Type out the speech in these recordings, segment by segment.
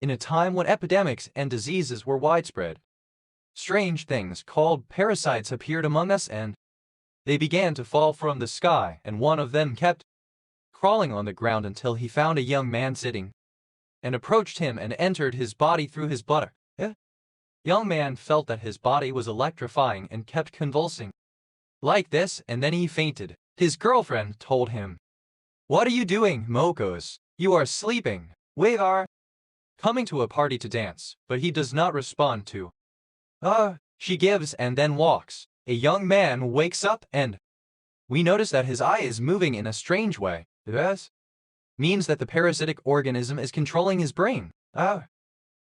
In a time when epidemics and diseases were widespread, strange things called parasites appeared among us, and they began to fall from the sky, and one of them kept crawling on the ground until he found a young man sitting and approached him and entered his body through his bladder. Young man felt that his body was electrifying and kept convulsing like this, and then he fainted. His girlfriend told him, "What are you doing, Mokos? You are sleeping. We are coming to a party to dance," but he does not respond to she gives and then walks. A young man wakes up and we notice that his eye is moving in a strange way. This means that the parasitic organism is controlling his brain.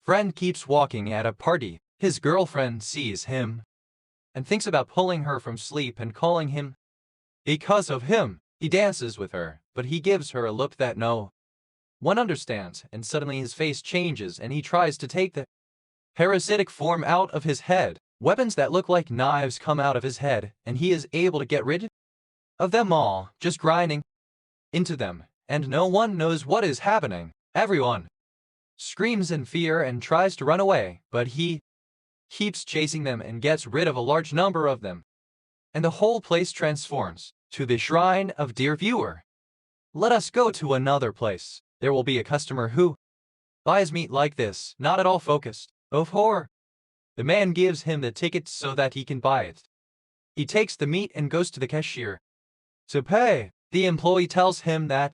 Friend keeps walking at a party. His girlfriend sees him and thinks about pulling her from sleep and calling him. Because of him, he dances with her, but he gives her a look that no one understands, and suddenly his face changes and he tries to take the parasitic form out of his head. Weapons that look like knives come out of his head, and he is able to get rid of them all, just grinding into them, and no one knows what is happening. Everyone screams in fear and tries to run away, but he keeps chasing them and gets rid of a large number of them. And the whole place transforms to the shrine of dear viewer. Let us go to another place. There will be a customer who buys meat like this, not at all focused. Of horror. The man gives him the ticket so that he can buy it. He takes the meat and goes to the cashier to pay. The employee tells him that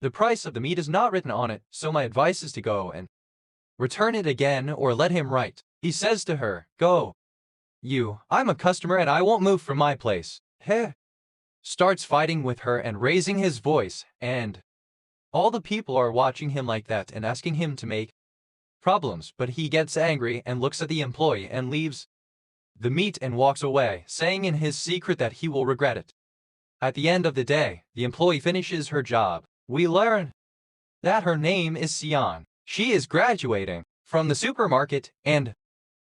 the price of the meat is not written on it, so my advice is to go and return it again or let him write. He says to her, "Go. I'm a customer and I won't move from my place." Starts fighting with her and raising his voice, and all the people are watching him like that and asking him to make problems, but he gets angry and looks at the employee and leaves the meat and walks away, saying in his secret that he will regret it. At the end of the day, the employee finishes her job. We learn that her name is Sion. She is graduating from the supermarket, and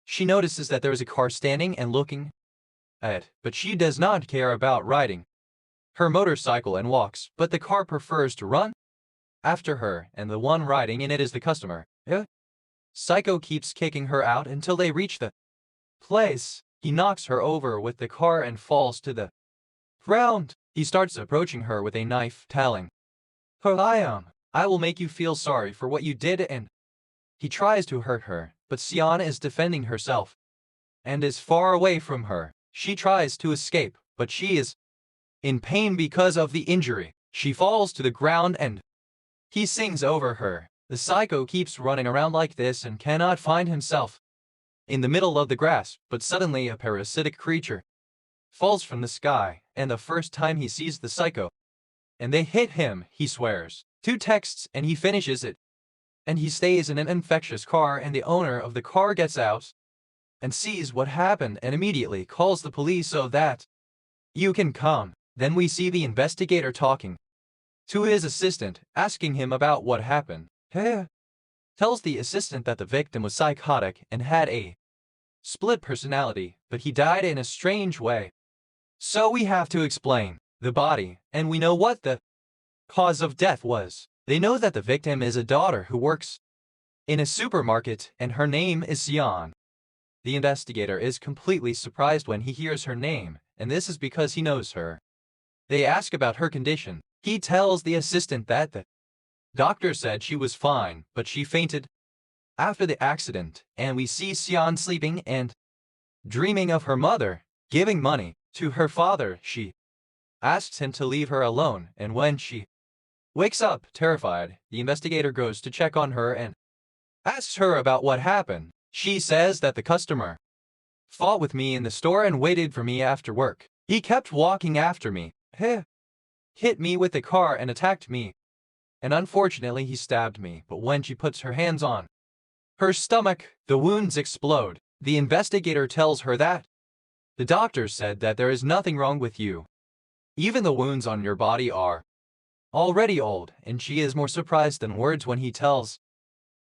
she notices that there is a car standing and looking at it, but she does not care about riding her motorcycle and walks, but the car prefers to run after her, and the one riding in it is the customer. Psycho keeps kicking her out until they reach the place. He knocks her over with the car and falls to the ground. He starts approaching her with a knife, telling her, I will make you feel sorry for what you did, and he tries to hurt her, but Sion is defending herself and is far away from her. She tries to escape, but she is in pain because of the injury. She falls to the ground and he sings over her. The psycho keeps running around like this and cannot find himself in the middle of the grass, but suddenly a parasitic creature falls from the sky, and the first time he sees the psycho and they hit him, he swears 2 texts and he finishes it. And he stays in an infectious car, and the owner of the car gets out and sees what happened and immediately calls the police so that you can come. Then we see the investigator talking to his assistant, asking him about what happened. Tells the assistant that the victim was psychotic and had a split personality, but he died in a strange way. So we have to explain the body, and we know what the cause of death was. They know that the victim is a daughter who works in a supermarket, and her name is Sion. The investigator is completely surprised when he hears her name, and this is because he knows her. They ask about her condition. He tells the assistant that the doctor said she was fine, but she fainted after the accident, and we see Sion sleeping and dreaming of her mother giving money to her father. She asks him to leave her alone, and when she wakes up terrified, the investigator goes to check on her and asks her about what happened. She says that the customer fought with me in the store and waited for me after work. He kept walking after me, hit me with the car and attacked me. And unfortunately he stabbed me, but when she puts her hands on her stomach, the wounds explode. The investigator tells her that the doctor said that there is nothing wrong with you. Even the wounds on your body are already old, and she is more surprised than words when he tells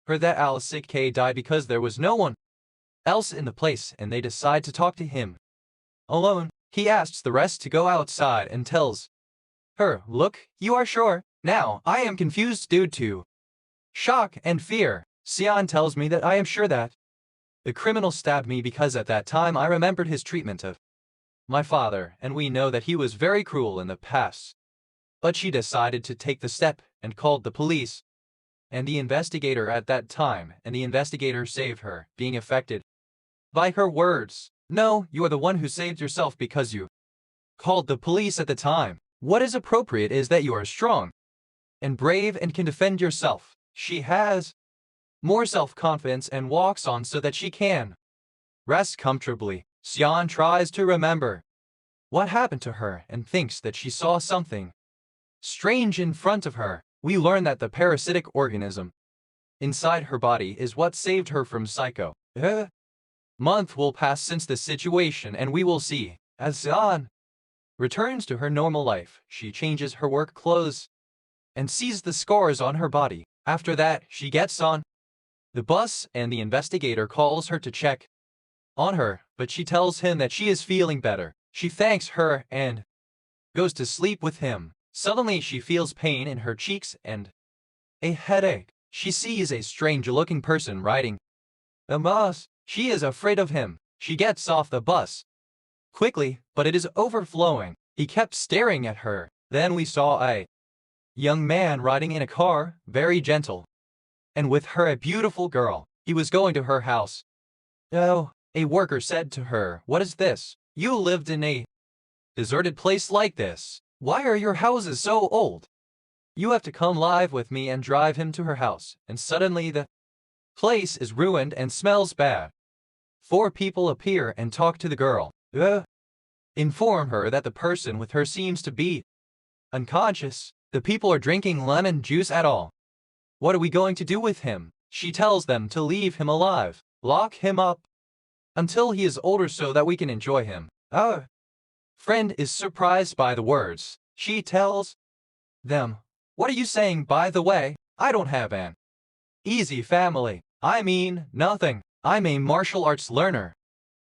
her that Alice K died because there was no one else in the place, and they decide to talk to him alone. He asks the rest to go outside and tells her, look, you are sure? Now, I am confused due to shock and fear. Sion tells me that I am sure that the criminal stabbed me because at that time I remembered his treatment of my father, and we know that he was very cruel in the past. But she decided to take the step and called the police and the investigator at that time, and the investigator saved her, being affected by her words. No, you are the one who saved yourself because you called the police at the time. What is appropriate is that you are strong and brave and can defend yourself. She has more self-confidence and walks on so that she can rest comfortably. Sion tries to remember what happened to her and thinks that she saw something strange in front of her. We learn that the parasitic organism inside her body is what saved her from psycho. Month will pass since this situation, and we will see. As Sion returns to her normal life, she changes her work clothes and sees the scars on her body. After that, she gets on the bus and the investigator calls her to check on her, but she tells him that she is feeling better. She thanks her and goes to sleep with him. Suddenly she feels pain in her cheeks and a headache. She sees a strange-looking person riding a bus. She is afraid of him. She gets off the bus quickly, but it is overflowing. He kept staring at her. Then we saw a young man riding in a car, very gentle, and with her a beautiful girl. He was going to her house. Oh, a worker said to her, "What is this? You lived in a deserted place like this. Why are your houses so old? You have to come live with me," and drive him to her house. And suddenly the place is ruined and smells bad. 4 people appear and talk to the girl. Inform her that the person with her seems to be unconscious. The people are drinking lemon juice at all. What are we going to do with him? She tells them to leave him alive. Lock him up until he is older so that we can enjoy him. Our friend is surprised by the words. She tells them, "What are you saying, by the way? I don't have an easy family. I mean, nothing. I'm a martial arts learner.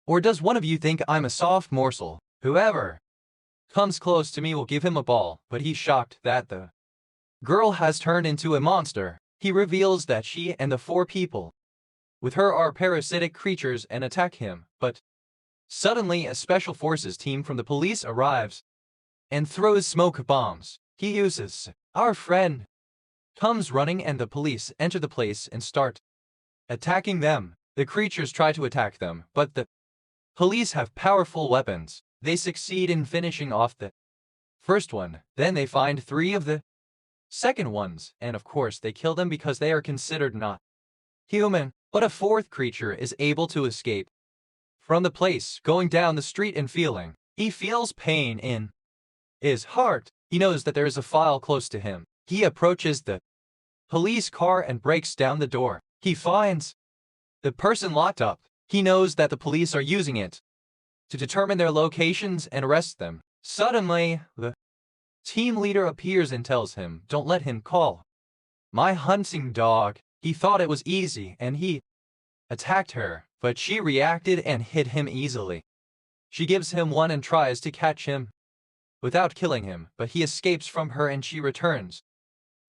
Or does one of you think I'm a soft morsel? Whoever comes close to me will give him a ball." But he's shocked that the girl has turned into a monster. He reveals that she and the 4 people with her are parasitic creatures and attack him. But suddenly a special forces team from the police arrives and throws smoke bombs. He uses our friend comes running and the police enter the place and start attacking them. The creatures try to attack them, but the police have powerful weapons. They succeed in finishing off the first one. Then they find 3 of the second ones, and of course they kill them because they are considered not human. But a 4th creature is able to escape from the place, going down the street and he feels pain in his heart. He knows that there is a file close to him. He approaches the police car and breaks down the door. He finds the person locked up. He knows that the police are using it to determine their locations and arrest them. Suddenly, the team leader appears and tells him, "Don't let him call my hunting dog." He thought it was easy and he attacked her, but she reacted and hit him easily. She gives him one and tries to catch him without killing him, but he escapes from her and she returns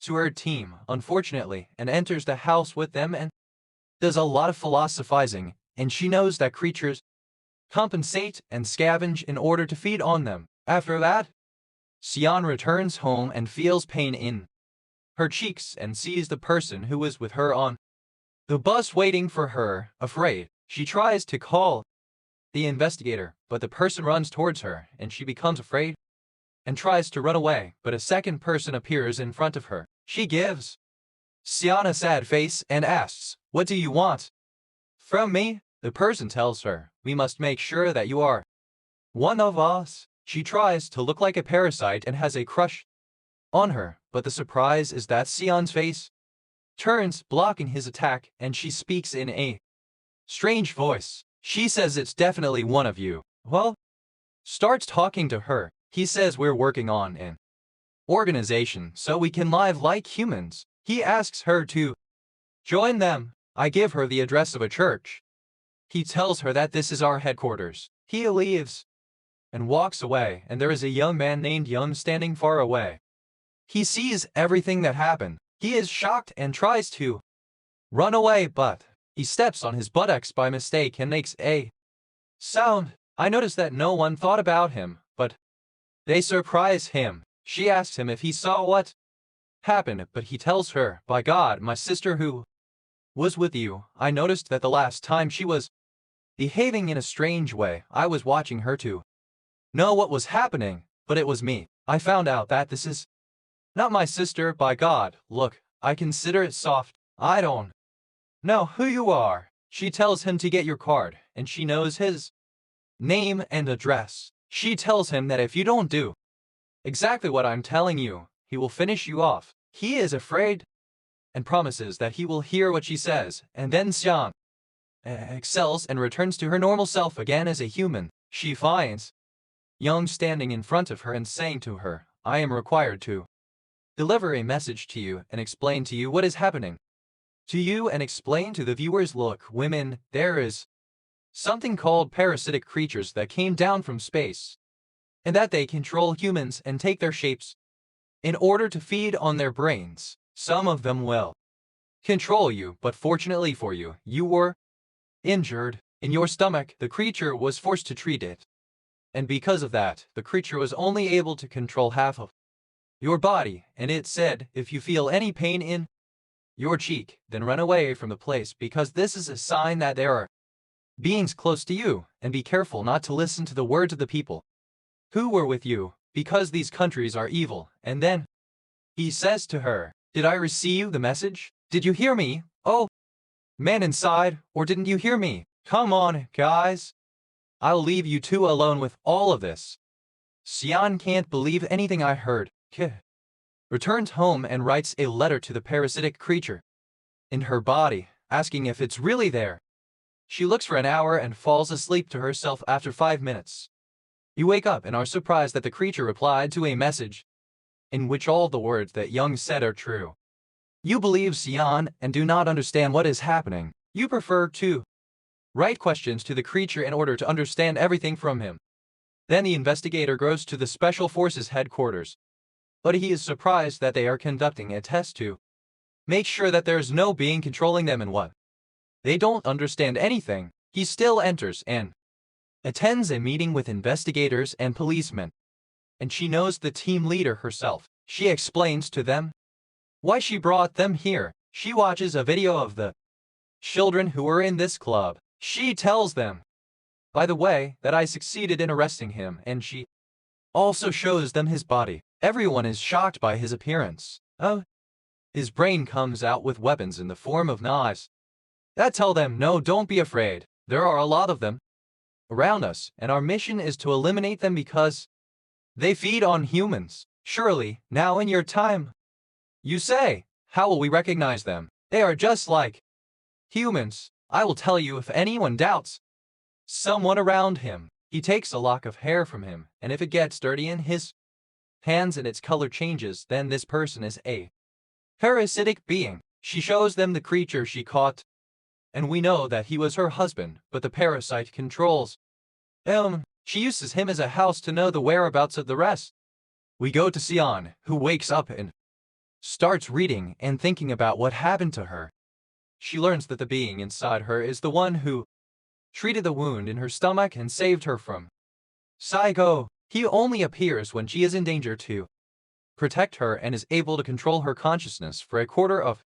to her team, unfortunately, and enters the house with them and does a lot of philosophizing, and she knows that creatures compensate and scavenge in order to feed on them. After that, Sion returns home and feels pain in her cheeks and sees the person who was with her on the bus waiting for her. Afraid, she tries to call the investigator, but the person runs towards her and she becomes afraid and tries to run away, but a second person appears in front of her. She gives Sion a sad face and asks, "What do you want from me?" The person tells her, "We must make sure that you are one of us." She tries to look like a parasite and has a crush on her, but the surprise is that Sion's face turns, blocking his attack, and she speaks in a strange voice. She says, "It's definitely one of you." Well, starts talking to her. He says, "We're working on an organization so we can live like humans." He asks her to join them. I give her the address of a church. He tells her that this is our headquarters. He leaves and walks away, and there is a young man named Young standing far away. He sees everything that happened. He is shocked and tries to run away, but he steps on his buttocks by mistake and makes a sound. I noticed that no one thought about him, but they surprise him. She asks him if he saw what happened, but he tells her, by God, my sister who was with you. I noticed that the last time she was behaving in a strange way. I was watching her to know what was happening, but it was me. I found out that this is not my sister, by God. Look, I consider it soft. I don't know who you are. She tells him to get your card, and she knows his name and address. She tells him that if you don't do exactly what I'm telling you, he will finish you off. He is afraid and promises that he will hear what she says, and then Xian excels and returns to her normal self again as a human. She finds Young standing in front of her and saying to her, I am required to deliver a message to you and explain to you what is happening to you and explain to the viewers. Look, women, there is something called parasitic creatures that came down from space, and that they control humans and take their shapes in order to feed on their brains. Some of them will control you, but fortunately for you, you were injured in your stomach. The creature was forced to treat it, and because of that, the creature was only able to control half of your body, and it said, if you feel any pain in your cheek, then run away from the place, because this is a sign that there are beings close to you, and be careful not to listen to the words of the people who were with you, because these countries are evil. And then he says to her, did I receive the message? Did you hear me? Oh, man inside, or didn't you hear me? Come on, guys. I'll leave you two alone with all of this. Xian can't believe anything I heard. Returns home and writes a letter to the parasitic creature in her body, asking if it's really there. She looks for an hour and falls asleep to herself after 5 minutes. You wake up and are surprised that the creature replied to a message in which all the words that Young said are true. You believe Xian and do not understand what is happening. You prefer to write questions to the creature in order to understand everything from him. Then the investigator goes to the Special Forces headquarters, but he is surprised that they are conducting a test to make sure that there's no being controlling them and what. They don't understand anything. He still enters and attends a meeting with investigators and policemen, and she knows the team leader herself. She explains to them why she brought them here. She watches a video of the children who were in this club. She tells them, by the way, that I succeeded in arresting him, and she also shows them his body. Everyone is shocked by his appearance. Oh, his brain comes out with weapons in the form of knives that tell them, no, don't be afraid. There are a lot of them around us, and our mission is to eliminate them because they feed on humans. Surely, now in your time, you say, how will we recognize them? They are just like humans. I will tell you if anyone doubts someone around him. He takes a lock of hair from him, and if it gets dirty in his hands and its color changes, then this person is a parasitic being. She shows them the creature she caught, and we know that he was her husband, but the parasite controls him. She uses him as a house to know the whereabouts of the rest. We go to Xian, who wakes up and starts reading and thinking about what happened to her. She learns that the being inside her is the one who treated the wound in her stomach and saved her from Psycho. He only appears when she is in danger to protect her and is able to control her consciousness for a quarter of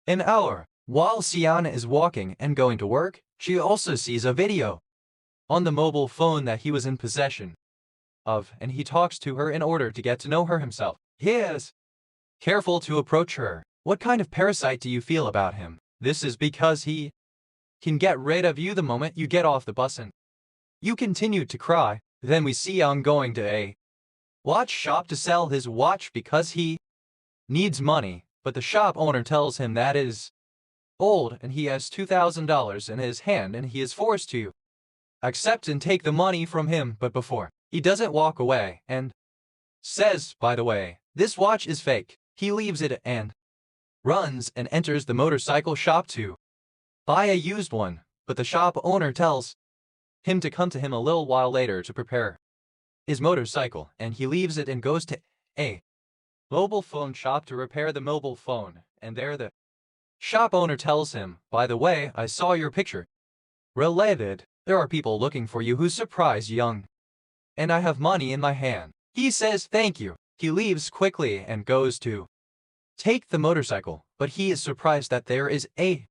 an hour. While Xian is walking and going to work, she also sees a video on the mobile phone that he was in possession of, and he talks to her in order to get to know her himself. He is careful to approach her. What kind of parasite do you feel about him? This is because he can get rid of you the moment you get off the bus and you continue to cry. Then we see Young going to a watch shop to sell his watch because he needs money, but the shop owner tells him that it is old and he has $2,000 in his hand and he is forced to accept and take the money from him. But before he doesn't walk away and says, by the way, this watch is fake. He leaves it and runs and enters the motorcycle shop to buy a used one, but the shop owner tells him to come to him a little while later to prepare his motorcycle, and he leaves it and goes to a mobile phone shop to repair the mobile phone, and there the Shop owner tells him, by the way, I saw your picture. Related, there are people looking for you who surprise young. And I have money in my hand. He says thank you. He leaves quickly and goes to take the motorcycle, but he is surprised that there is a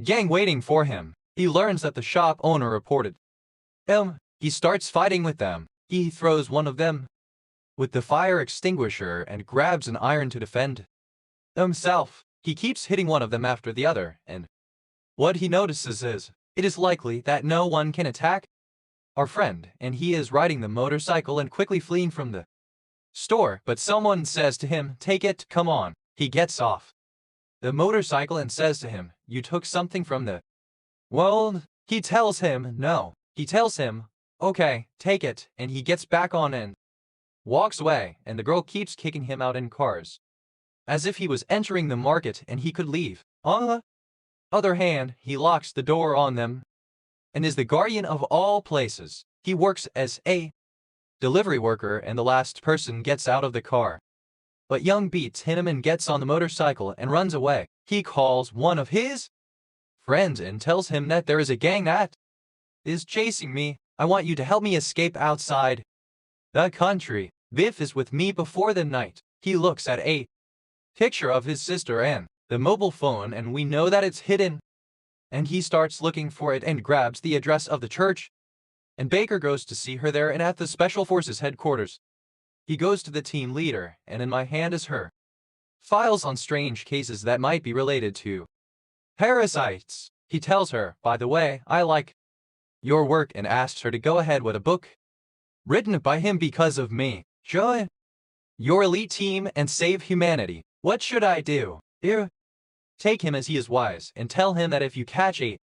gang waiting for him. He learns that the shop owner reported him. He starts fighting with them. He throws one of them with the fire extinguisher and grabs an iron to defend himself. He keeps hitting one of them after the other, and what he notices is, it is likely that no one can attack our friend, and he is riding the motorcycle and quickly fleeing from the store, but someone says to him, take it, come on. He gets off the motorcycle and says to him, you took something from the world? He tells him, no. He tells him, okay, take it, and he gets back on and walks away, and the girl keeps kicking him out in cars, as if he was entering the market and he could leave. On the other hand, he locks the door on them and is the guardian of all places. He works as a delivery worker and the last person gets out of the car. But Young beats him and gets on the motorcycle and runs away. He calls one of his friends and tells him that there is a gang that is chasing me. I want you to help me escape outside the country. Biff is with me before the night. He looks at a picture of his sister and the mobile phone, and we know that it's hidden. And he starts looking for it and grabs the address of the church. And Baker goes to see her there and at the Special Forces headquarters. He goes to the team leader, and in my hand is her files on strange cases that might be related to parasites. He tells her, by the way, I like your work, and asks her to go ahead with a book written by him because of me. Join your elite team and save humanity. What should I do? Take him as he is wise, and tell him that if you catch a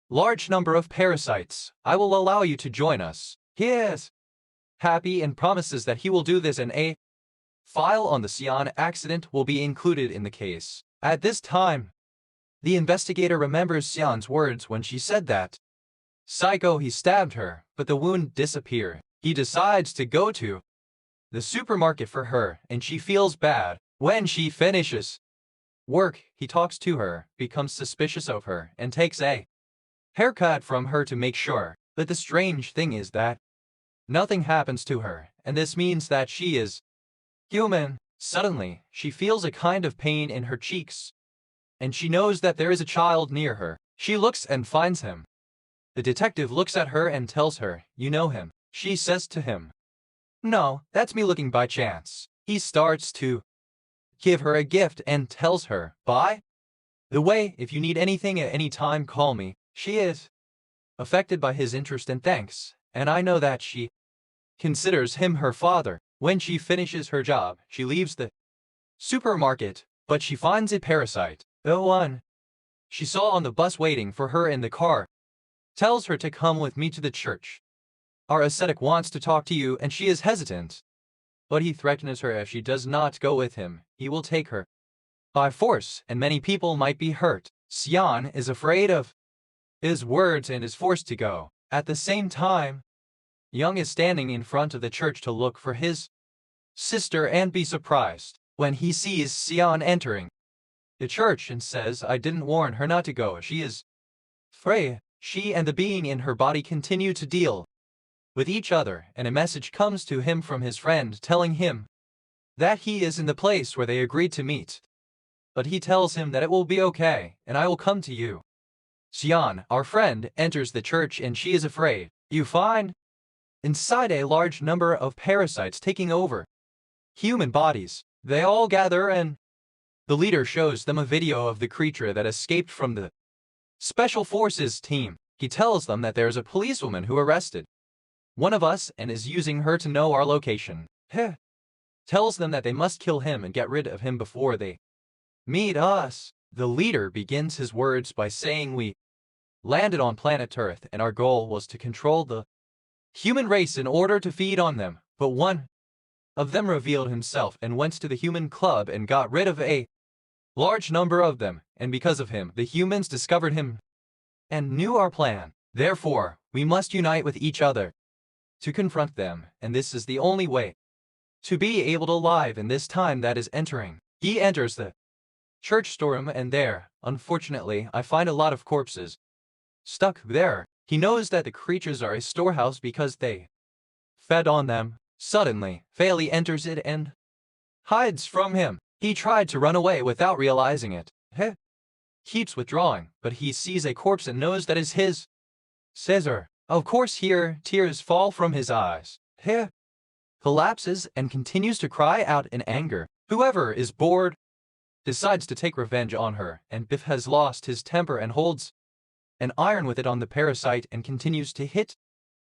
large number of parasites, I will allow you to join us. He is happy and promises that he will do this, and a file on the Sion accident will be included in the case. At this time, the investigator remembers Sion's words when she said that psycho he stabbed her, but the wound disappeared. He decides to go to the supermarket for her, and she feels bad. When she finishes work, he talks to her, becomes suspicious of her, and takes a haircut from her to make sure. But the strange thing is that nothing happens to her, and this means that she is human. Suddenly, she feels a kind of pain in her cheeks, and she knows that there is a child near her. She looks and finds him. The detective looks at her and tells her, you know him. She says to him, no, that's me looking by chance. He starts to give her a gift and tells her, by the way, if you need anything at any time, call me. She is affected by his interest and thanks, and I know that she considers him her father. When she finishes her job, she leaves the supermarket, but she finds a parasite, the one she saw on the bus waiting for her in the car, tells her to come with me to the church. Our ascetic wants to talk to you, and she is hesitant, but he threatens her if she does not go with him, he will take her by force, and many people might be hurt. Sion is afraid of his words and is forced to go. At the same time, Young is standing in front of the church to look for his sister and be surprised when he sees Sion entering the church and says, I didn't warn her not to go. She is afraid. She and the being in her body continue to deal with each other, and a message comes to him from his friend telling him that he is in the place where they agreed to meet. But he tells him that it will be okay, and I will come to you. Sion, our friend, enters the church and she is afraid. You find inside a large number of parasites taking over human bodies. They all gather, and the leader shows them a video of the creature that escaped from the Special Forces team. He tells them that there's a policewoman who arrested one of us and is using her to know our location. Heh. Tells them that they must kill him and get rid of him before they meet us. The leader begins his words by saying, we landed on planet Earth and our goal was to control the human race in order to feed on them. But one of them revealed himself and went to the human club and got rid of a large number of them, and because of him, the humans discovered him and knew our plan. Therefore, we must unite with each other to confront them, and this is the only way to be able to live in this time that is entering. He enters the church storeroom, and there, unfortunately, I find a lot of corpses stuck there. He knows that the creatures are a storehouse because they fed on them. Suddenly, Fairly enters it and hides from him. He tried to run away without realizing it. He keeps withdrawing, but he sees a corpse and knows that is his scissor. Of course here, tears fall from his eyes. He collapses and continues to cry out in anger. Whoever is bored decides to take revenge on her, and Biff has lost his temper and holds an iron with it on the parasite and continues to hit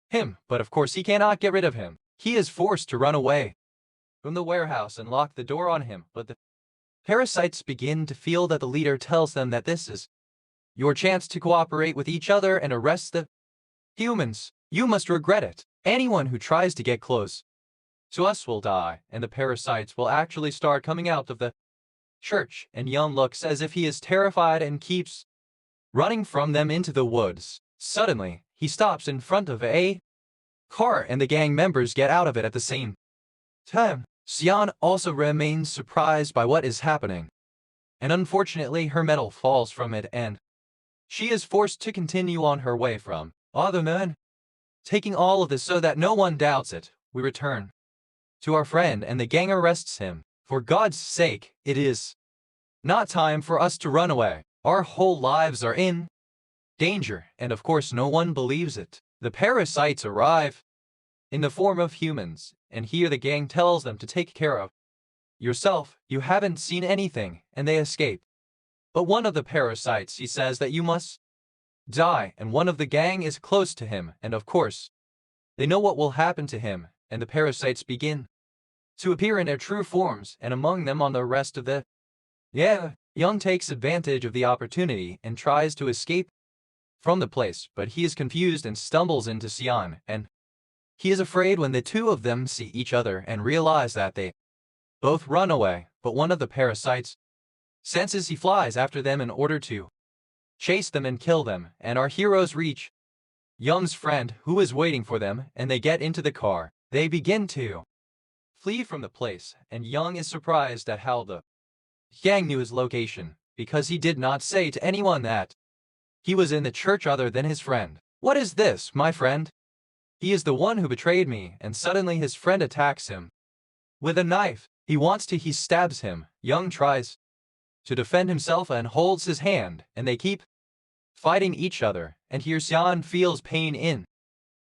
him, but of course he cannot get rid of him. He is forced to run away from the warehouse and lock the door on him, but the parasites begin to feel that the leader tells them that this is your chance to cooperate with each other and arrest the humans. You must regret it. Anyone who tries to get close to us will die, and the parasites will actually start coming out of the church, and Young looks as if he is terrified and keeps running from them into the woods. Suddenly, he stops in front of a car and the gang members get out of it at the same time. Xian also remains surprised by what is happening, and unfortunately her medal falls from it and she is forced to continue on her way from other men. Taking all of this so that no one doubts it, we return to our friend and the gang arrests him. For God's sake, it is not time for us to run away. Our whole lives are in danger, and of course no one believes it. The parasites arrive in the form of humans, and here the gang tells them to take care of yourself. You haven't seen anything, and they escape. But one of the parasites, he says that you must die, and one of the gang is close to him, and of course they know what will happen to him, and the parasites begin to appear in their true forms, and among them on the rest of the Young takes advantage of the opportunity and tries to escape from the place, but he is confused and stumbles into Xian, and he is afraid when the two of them see each other and realize that they both run away, but one of the parasites senses he flies after them in order to chase them and kill them, and our heroes reach Young's friend who is waiting for them, and they get into the car. They begin to flee from the place, and Young is surprised at how the gang knew his location, because he did not say to anyone that he was in the church other than his friend. What is this, my friend? He is the one who betrayed me, and suddenly his friend attacks him with a knife. He stabs him. Young tries to defend himself and holds his hand, and they keep fighting each other, and here Xian feels pain in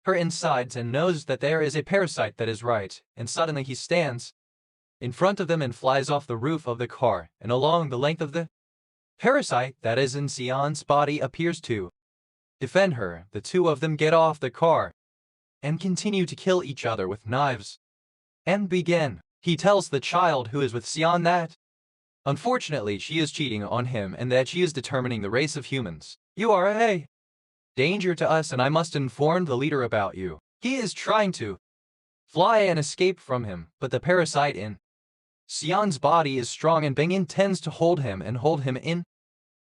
her insides and knows that there is a parasite that is right, and suddenly he stands in front of them and flies off the roof of the car, and along the length of the parasite that is in Xian's body appears to defend her. The two of them get off the car and continue to kill each other with knives and begin. He tells the child who is with Xian that unfortunately she is cheating on him and that she is determining the race of humans. You are a danger to us, and I must inform the leader about you. He is trying to fly and escape from him, but the parasite in Xian's body is strong, and Bing intends to hold him in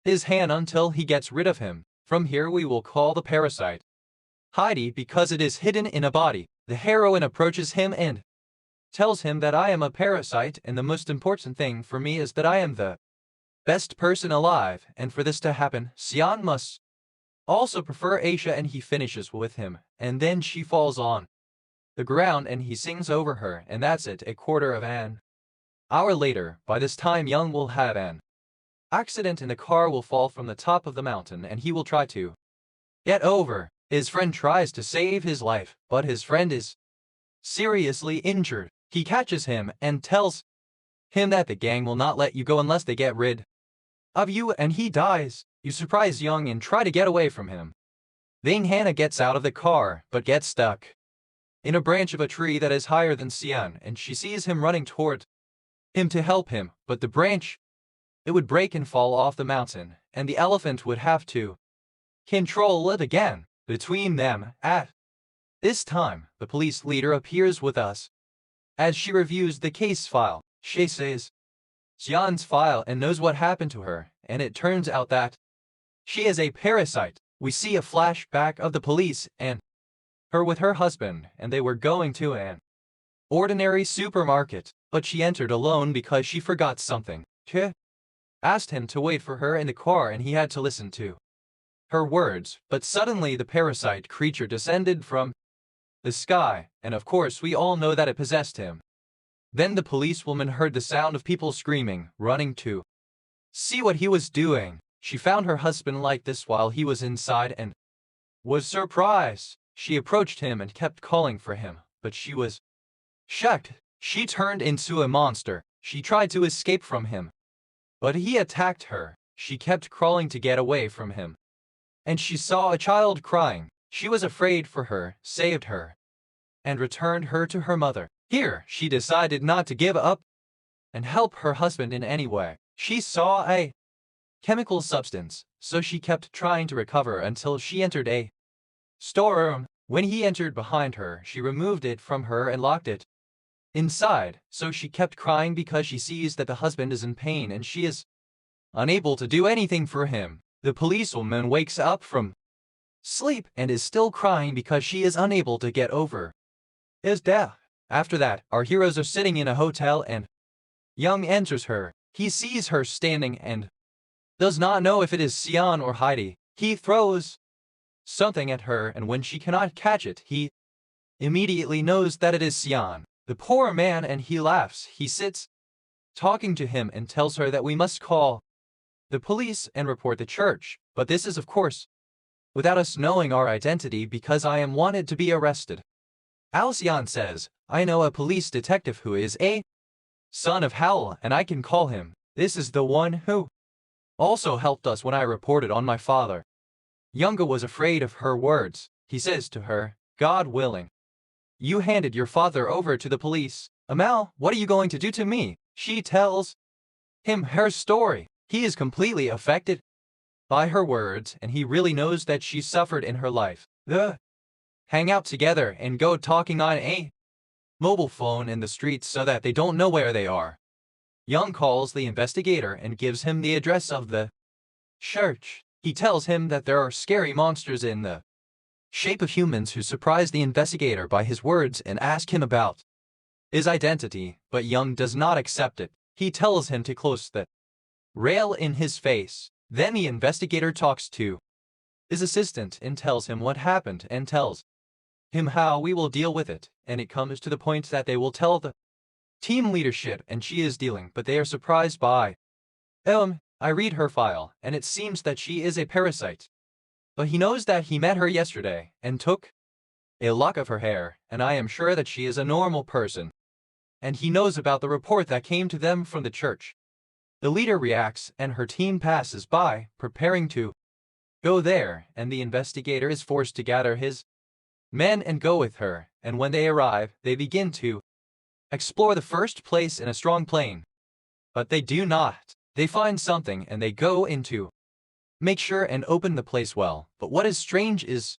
his hand until he gets rid of him. From here we will call the parasite Heidi because it is hidden in a body. The heroine approaches him and tells him that I am a parasite, and the most important thing for me is that I am the best person alive, and for this to happen, Xian must also prefer Aisha, and he finishes with him, and then she falls on the ground and he sings over her, and that's it. A quarter of an hour later, by this time Young will have an accident and the car will fall from the top of the mountain, and he will try to get over. His friend tries to save his life, but his friend is seriously injured. He catches him and tells him that the gang will not let you go unless they get rid of you, and he dies. You surprise Young and try to get away from him. Then Hannah gets out of the car, but gets stuck in a branch of a tree that is higher than Xian, and she sees him running toward him to help him, but the branch, it would break and fall off the mountain, and the elephant would have to control it again. Between them, at this time, the police leader appears with us. As she reviews the case file, she says Xian's file and knows what happened to her, and it turns out that she is a parasite. We see a flashback of the police and her with her husband, and they were going to an ordinary supermarket, but she entered alone because she forgot something. asked him to wait for her in the car and he had to listen to her words, but suddenly the parasite creature descended from the sky, and of course we all know that it possessed him. Then the policewoman heard the sound of people screaming, running to see what he was doing. She found her husband like this while he was inside and was surprised. She approached him and kept calling for him, but she was shocked. She turned into a monster. She tried to escape from him, but he attacked her. She kept crawling to get away from him, and she saw a child crying. She was afraid for her, saved her, and returned her to her mother. Here, she decided not to give up and help her husband in any way. She saw a chemical substance, so she kept trying to recover until she entered a storeroom. When he entered behind her, she removed it from her and locked it inside, so she kept crying because she sees that the husband is in pain and she is unable to do anything for him. The policewoman wakes up from sleep and is still crying because she is unable to get over his death. After that, our heroes are sitting in a hotel and Young enters her. He sees her standing and does not know if it is Sion or Heidi. He throws something at her, and when she cannot catch it, he immediately knows that it is Sion, the poor man, and he laughs. He sits talking to him and tells her that we must call the police and report the church, but this is of course without us knowing our identity because I am wanted to be arrested. Alcyon says, I know a police detective who is a son of Howl and I can call him. This is the one who also helped us when I reported on my father. Yunga was afraid of her words. He says to her, God willing, you handed your father over to the police. Amal, what are you going to do to me? She tells him her story. He is completely affected by her words, and he really knows that she suffered in her life. They hang out together and go talking on a mobile phone in the streets so that they don't know where they are. Young calls the investigator and gives him the address of the church. He tells him that there are scary monsters in the shape of humans who surprise the investigator by his words and ask him about his identity, but Young does not accept it. He tells him to close the rail in his face. Then the investigator talks to his assistant and tells him what happened and tells him how we will deal with it, and it comes to the point that they will tell the team leadership and she is dealing, but they are surprised by I read her file, and it seems that she is a parasite. But he knows that he met her yesterday and took a lock of her hair, and I am sure that she is a normal person. And he knows about the report that came to them from the church. The leader reacts and her team passes by, preparing to go there, and the investigator is forced to gather his men and go with her, and when they arrive, they begin to explore the first place in a strong plane. But they do not. They find something and they go into make sure and open the place well. But what is strange is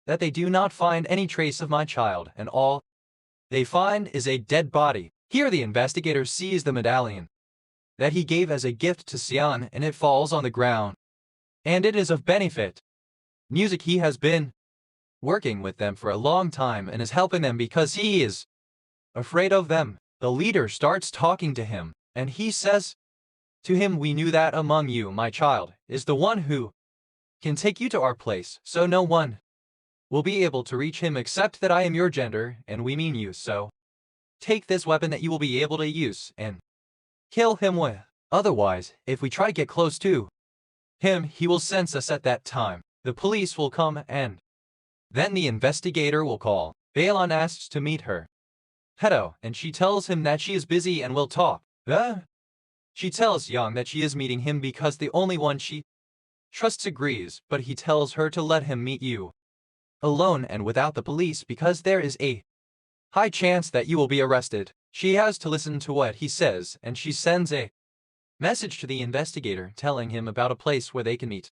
that they do not find any trace of my child, and all they find is a dead body. Here the investigator sees the medallion that he gave as a gift to Sion, and it falls on the ground. And it is of benefit. Music, he has been working with them for a long time and is helping them because he is afraid of them. The leader starts talking to him, and he says to him, we knew that among you, my child, is the one who can take you to our place, so no one will be able to reach him except that I am your gender, and we mean you, so take this weapon that you will be able to use and kill him with. Otherwise, if we try to get close to him, he will sense us at that time. The police will come and then the investigator will call. Balon asks to meet her. Hedo, and she tells him that she is busy and will talk. She tells Young that she is meeting him because the only one she trusts agrees, but he tells her to let him meet you alone and without the police because there is a high chance that you will be arrested. She has to listen to what he says, and she sends a message to the investigator telling him about a place where they can meet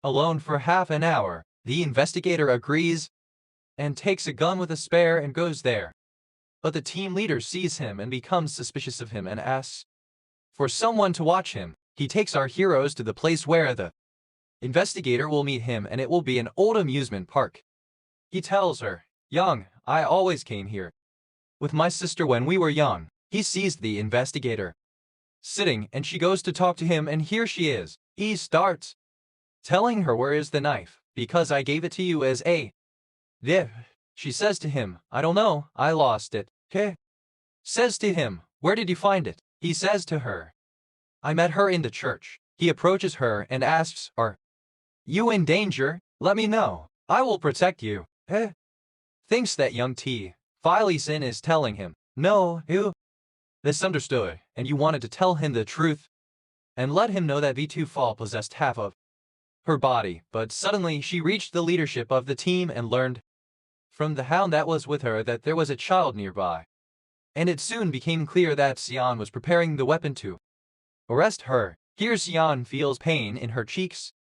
alone for half an hour. The investigator agrees and takes a gun with a spare and goes there. But the team leader sees him and becomes suspicious of him and asks for someone to watch him. He takes our heroes to the place where the investigator will meet him, and it will be an old amusement park. He tells her, Young, I always came here with my sister when we were young. He sees the investigator sitting, and she goes to talk to him, and here she is. He starts telling her, where is the knife? Because I gave it to you as a gift. She says to him, I don't know, I lost it. Heh. Says to him, where did you find it? He says to her, I met her in the church. He approaches her and asks, are you in danger? Let me know. I will protect you. Heh. Thinks that young T. Phyllis is telling him, no, you misunderstood, and you wanted to tell him the truth and let him know that V2 Fall possessed half of her body, but suddenly she reached the leadership of the team and learned from the hound that was with her that there was a child nearby. And it soon became clear that Xian was preparing the weapon to arrest her. Here Xian feels pain in her cheeks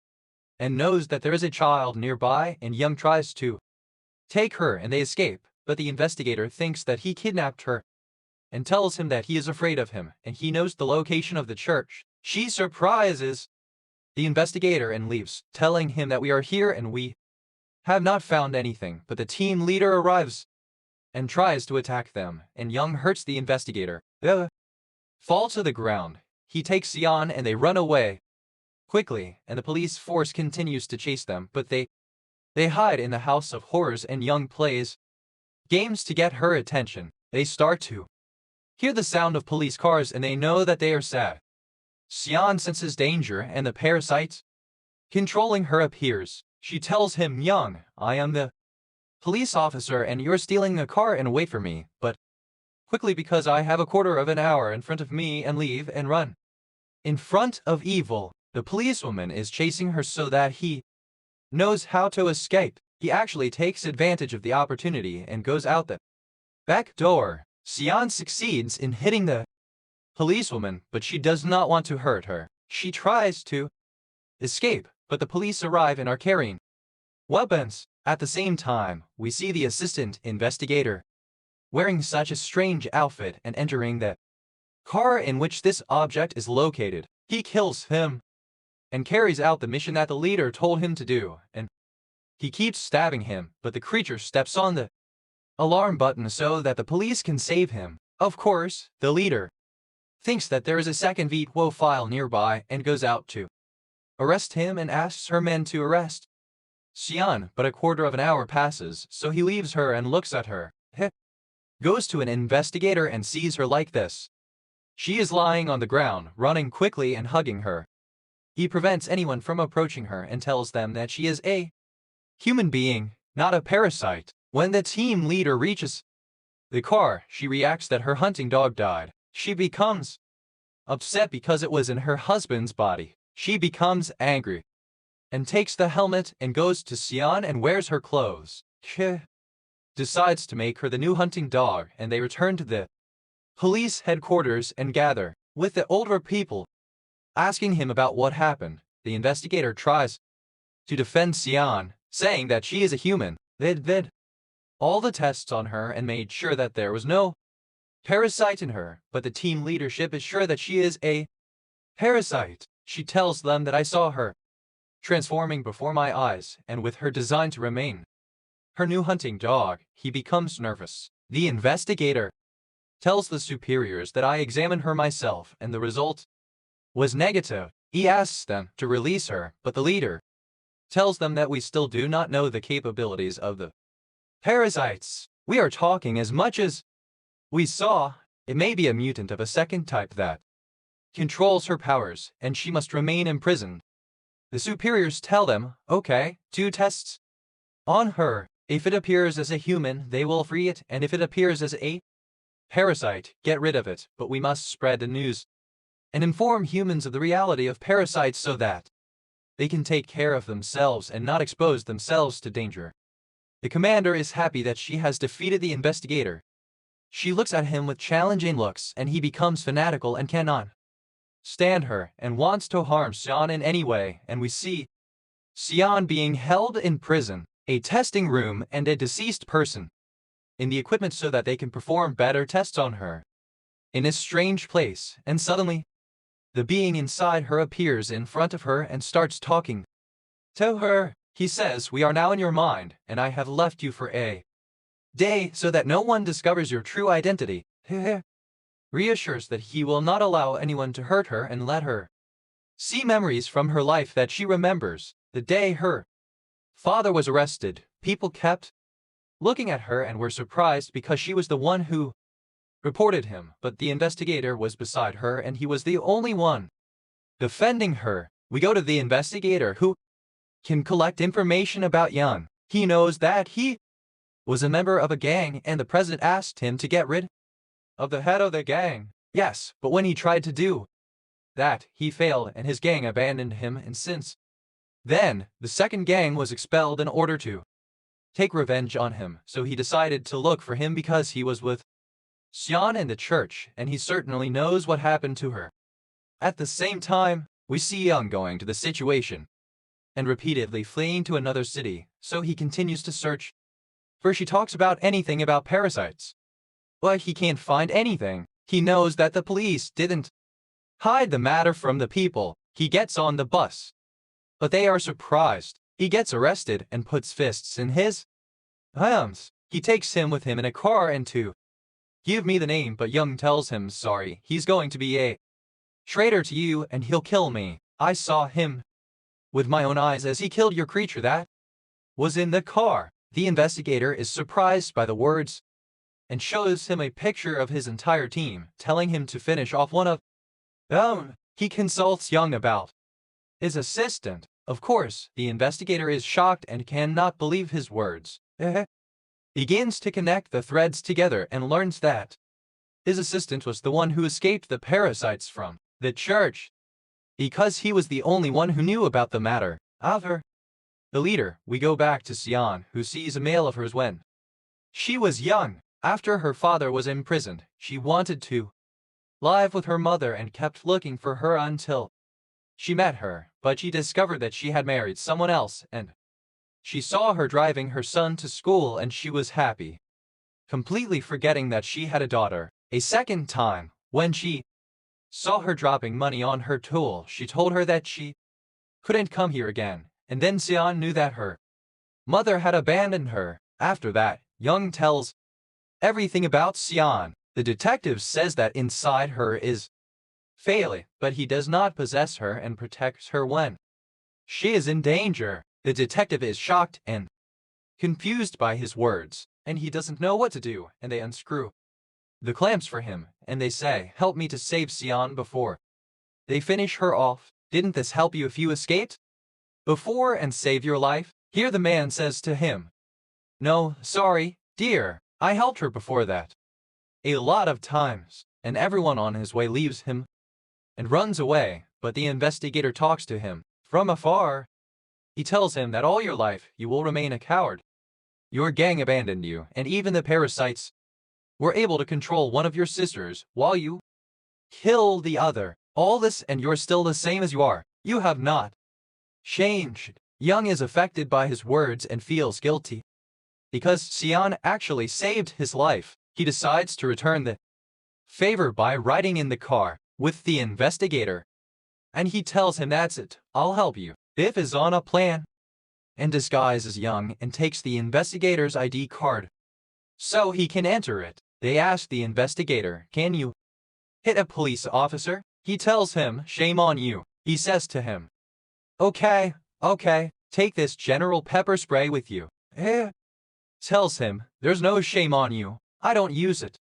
and knows that there is a child nearby, and Young tries to take her and they escape, but the investigator thinks that he kidnapped her and tells him that he is afraid of him and he knows the location of the church. She surprises the investigator and leaves, telling him that we are here and we have not found anything, but the team leader arrives and tries to attack them, and Young hurts the investigator. Fall to the ground. He takes Xian and they run away quickly, and the police force continues to chase them, but they hide in the house of horrors, and Young plays games to get her attention. They start to hear the sound of police cars and they know that they are sad. Xian senses danger and the parasite controlling her appears. She tells him, Young, I am the police officer and you're stealing a car and wait for me, but quickly because I have a quarter of an hour in front of me and leave and run. In front of evil, the policewoman is chasing her so that he knows how to escape. He actually takes advantage of the opportunity and goes out the back door. Xian succeeds in hitting the policewoman, but she does not want to hurt her. She tries to escape, but the police arrive and are carrying weapons. At the same time, we see the assistant investigator wearing such a strange outfit and entering the car in which this object is located. He kills him and carries out the mission that the leader told him to do, and he keeps stabbing him, but the creature steps on the alarm button so that the police can save him. Of course, the leader thinks that there is a second V2 file nearby and goes out to arrest him and asks her men to arrest Xian, but a quarter of an hour passes, so he leaves her and looks at her. Goes to an investigator and sees her like this. She is lying on the ground, running quickly and hugging her. He prevents anyone from approaching her and tells them that she is a human being, not a parasite. When the team leader reaches the car, she reacts that her hunting dog died. She becomes upset because it was in her husband's body. She becomes angry and takes the helmet and goes to Xian and wears her clothes. She decides to make her the new hunting dog, and they return to the police headquarters and gather with the older people, asking him about what happened. The investigator tries to defend Xian, saying that she is a human. They did all the tests on her and made sure that there was no parasite in her, but the team leadership is sure that she is a parasite. She tells them that I saw her transforming before my eyes, and with her design to remain her new hunting dog. He becomes nervous. The investigator tells the superiors that I examined her myself and the result was negative. He asks them to release her, but the leader tells them that we still do not know the capabilities of the parasites. We are talking as much as we saw. It may be a mutant of a second type that controls her powers, and she must remain imprisoned. The superiors tell them, okay, 2 tests on her. If it appears as a human, they will free it, and if it appears as a parasite, get rid of it. But we must spread the news and inform humans of the reality of parasites so that they can take care of themselves and not expose themselves to danger. The commander is happy that she has defeated the investigator. She looks at him with challenging looks, and he becomes fanatical and cannot stand her and wants to harm Xian in any way, and we see Xian being held in prison, a testing room, and a deceased person in the equipment so that they can perform better tests on her in a strange place, and suddenly the being inside her appears in front of her and starts talking to her. He says, we are now in your mind, and I have left you for a day so that no one discovers your true identity. reassures that he will not allow anyone to hurt her and let her see memories from her life that she remembers. The day her father was arrested, people kept looking at her and were surprised because she was the one who reported him, but the investigator was beside her and he was the only one defending her. We go to the investigator who can collect information about Young. He knows that he was a member of a gang and the president asked him to get rid of the head of the gang. Yes, but when he tried to do that, he failed and his gang abandoned him, and since then, the second gang was expelled in order to take revenge on him, so he decided to look for him because he was with Xian in the church and he certainly knows what happened to her. At the same time, we see Young going to the situation and repeatedly fleeing to another city, so he continues to search for she talks about anything about parasites. But he can't find anything. He knows that the police didn't hide the matter from the people. He gets on the bus, but they are surprised. He gets arrested and puts fists in his hands. He takes him with him in a car and to give me the name, but Young tells him sorry, he's going to be a traitor to you and he'll kill me. I saw him with my own eyes as he killed your creature that was in the car. The investigator is surprised by the words and shows him a picture of his entire team, telling him to finish off one of them. He consults Young about his assistant. Of course, the investigator is shocked and cannot believe his words. Begins to connect the threads together and learns that his assistant was the one who escaped the parasites from the church because he was the only one who knew about the matter. After the leader, we go back to Xian, who sees a mail of hers when she was young. After her father was imprisoned, she wanted to live with her mother and kept looking for her until she met her, but she discovered that she had married someone else and she saw her driving her son to school and she was happy, completely forgetting that she had a daughter. A second time, when she saw her dropping money on her tool, she told her that she couldn't come here again, and then Xian knew that her mother had abandoned her. After that, Young tells everything about Xian. The detective says that inside her is Failey, but he does not possess her and protects her when she is in danger. The detective is shocked and confused by his words, and he doesn't know what to do, and they unscrew the clamps for him, and they say, "Help me to save Xian before they finish her off. Didn't this help you if you escaped before and saved your life?" Here the man says to him, "No, sorry, dear, I helped her before that a lot of times," and everyone on his way leaves him and runs away, but the investigator talks to him from afar. He tells him that all your life you will remain a coward. Your gang abandoned you, and even the parasites were able to control one of your sisters while you killed the other. All this and you're still the same as you are. You have not changed. Young is affected by his words and feels guilty because Xian actually saved his life. He decides to return the favor by riding in the car with the investigator, and he tells him, "That's it, I'll help you." Biff is on a plan and disguises Young and takes the investigator's ID card so he can enter it. They ask the investigator, "Can you hit a police officer?" He tells him, "Shame on you." He says to him, Okay, take this General Pepper spray with you." Tells him, "There's no shame on you, I don't use it."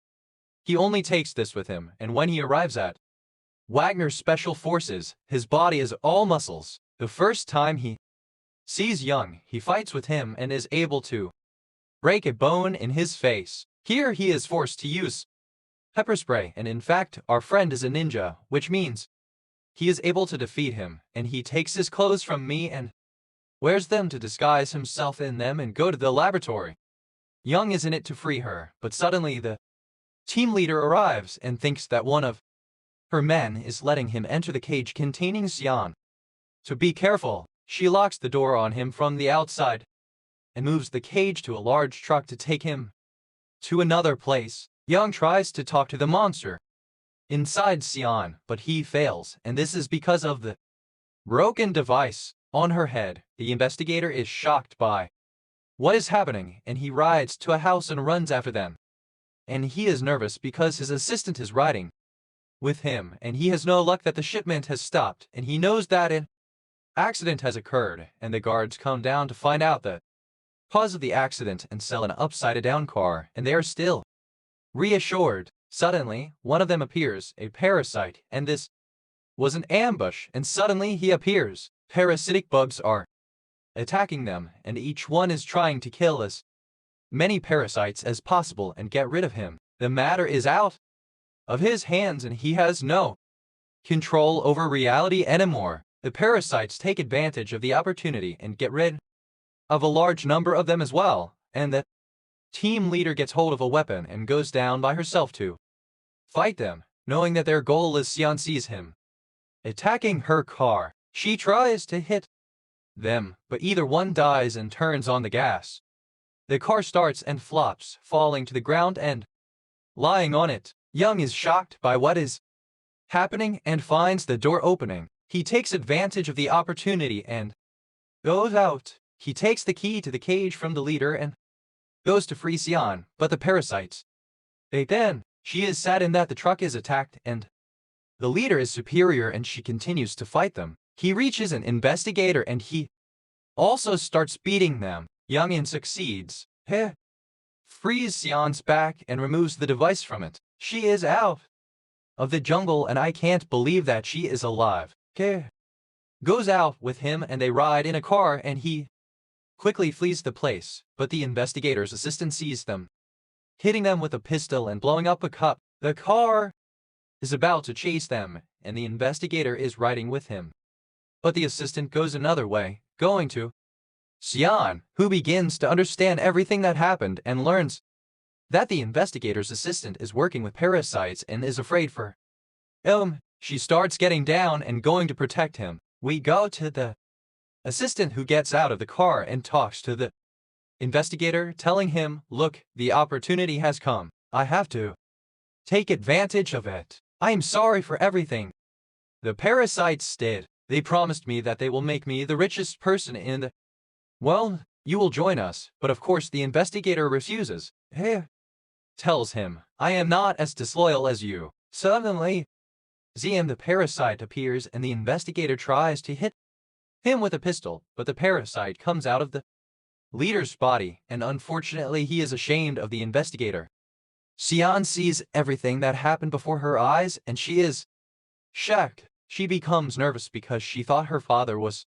He only takes this with him, and when he arrives at Wagner's Special Forces, his body is all muscles. The first time he sees Young, he fights with him and is able to break a bone in his face. Here he is forced to use pepper spray, and in fact, our friend is a ninja, which means he is able to defeat him, and he takes his clothes from me and wears them to disguise himself in them and go to the laboratory. Young is in it to free her, but suddenly the team leader arrives and thinks that one of her men is letting him enter the cage containing Xian. So be careful. She locks the door on him from the outside and moves the cage to a large truck to take him to another place. Young tries to talk to the monster inside Xian, but he fails, and this is because of the broken device on her head. The investigator is shocked by what is happening, and he rides to a house and runs after them. And he is nervous because his assistant is riding with him, and he has no luck that the shipment has stopped, and he knows that an accident has occurred, and the guards come down to find out the cause of the accident and sell an upside-down car, and they are still reassured. Suddenly, one of them appears, a parasite, and this was an ambush, and suddenly he appears. Parasitic bugs are attacking them, and each one is trying to kill as many parasites as possible and get rid of him. The matter is out of his hands and he has no control over reality anymore. The parasites take advantage of the opportunity and get rid of a large number of them as well, and the team leader gets hold of a weapon and goes down by herself to fight them, knowing that their goal is Sion sees him attacking her car. She tries to hit them, but either one dies and turns on the gas. The car starts and flops, falling to the ground and lying on it. Young is shocked by what is happening and finds the door opening. He takes advantage of the opportunity and goes out. He takes the key to the cage from the leader and goes to free Sion, but the parasites. She is saddened that the truck is attacked and the leader is superior and she continues to fight them. He reaches an investigator and he also starts beating them. Youngin succeeds. Frees Sion's back and removes the device from it. She is out of the jungle and I can't believe that she is alive. Goes out with him and they ride in a car and he quickly flees the place, but the investigator's assistant sees them, hitting them with a pistol and blowing up a cup. The car is about to chase them and the investigator is riding with him. But the assistant goes another way, going to Sion, who begins to understand everything that happened and learns that the investigator's assistant is working with parasites and is afraid for him. She starts getting down and going to protect him. We go to the assistant who gets out of the car and talks to the investigator, telling him, "Look, the opportunity has come. I have to take advantage of it. I am sorry for everything the parasites did. They promised me that they will make me the richest person in the world. You will join us." But of course the investigator refuses. Tells him, "I am not as disloyal as you." Suddenly, Ziam the parasite appears and the investigator tries to hit him with a pistol, but the parasite comes out of the leader's body, and unfortunately he is ashamed of the investigator. Sion sees everything that happened before her eyes and she is shocked. She becomes nervous because she thought her father was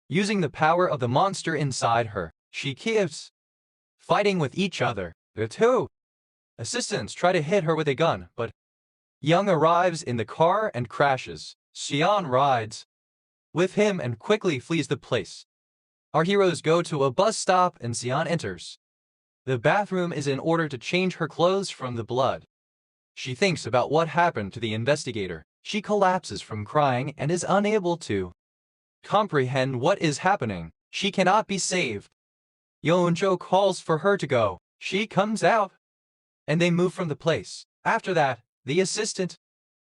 using the power of the monster inside her. She keeps fighting with each other. The two assistants try to hit her with a gun, but Young arrives in the car and crashes. Sion rides with him and quickly flees the place. Our heroes go to a bus stop and Sion enters. The bathroom is in order to change her clothes from the blood. She thinks about what happened to the investigator. She collapses from crying and is unable to comprehend what is happening. She cannot be saved. Yeonjo calls for her to go. She comes out, and they move from the place. After that, the assistant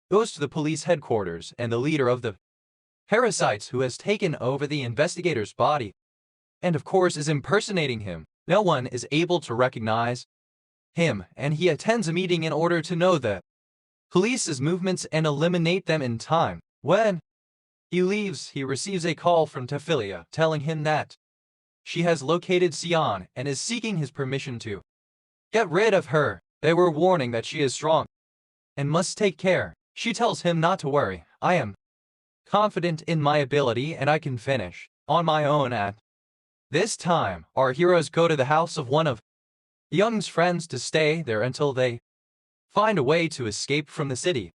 goes to the police headquarters and the leader of the parasites who has taken over the investigator's body, and of course is impersonating him. No one is able to recognize him, and he attends a meeting in order to know the police's movements and eliminate them in time. When he leaves, he receives a call from Tephilia telling him that she has located Sion and is seeking his permission to get rid of her. They were warning that she is strong and must take care. She tells him not to worry. "I am confident in my ability and I can finish on my own." At this time, our heroes go to the house of one of Young's friends to stay there until they find a way to escape from the city.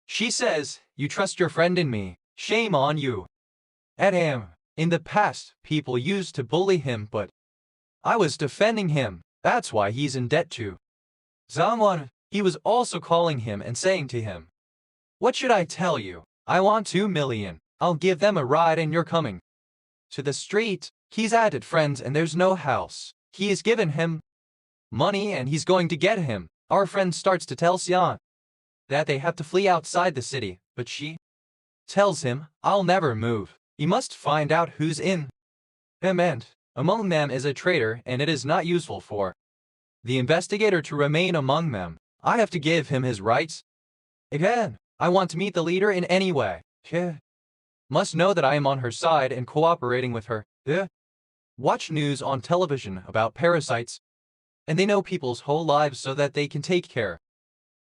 She says, "You trust your friend in me. Shame on you." At him. In the past, people used to bully him, but I was defending him. That's why he's in debt to someone. He was also calling him and saying to him, "What should I tell you? I want 2 million. I'll give them a ride and you're coming to the street." He's added friends and there's no house. He has given him money and he's going to get him. Our friend starts to tell Sion that they have to flee outside the city, but she tells him, "I'll never move. You must find out who's in him, and among them is a traitor and it is not useful for the investigator to remain among them. I have to give him his rights." Again, I want to meet the leader in any way. Must know that I am on her side and cooperating with her. Watch news on television about parasites, and they know people's whole lives so that they can take care